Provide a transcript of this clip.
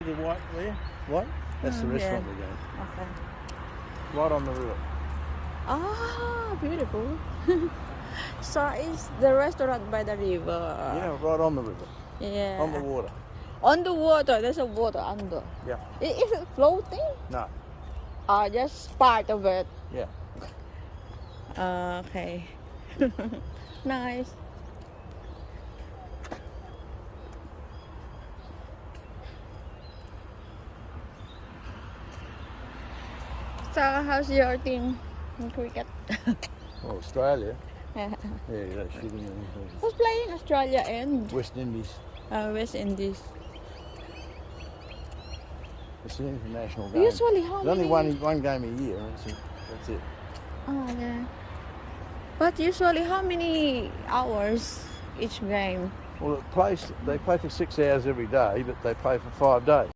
The white there, white. That's the restaurant we're going. Okay. Right on the river. Ah, beautiful. So it's the restaurant by the river. Yeah, right on the river. Yeah. On the water. On the water. There's a water under. Yeah. Is it floating? No. Just part of it. Yeah. Okay. Nice. So how's your team in cricket? Oh, Australia. Yeah. Yeah, that's shooting Who's playing Australia and West Indies. West Indies? It's an international game. Usually how There's many? only one game a year. That's it. Oh yeah. But usually how many hours each game? Well, they play for 6 hours every day, but they play for 5 days.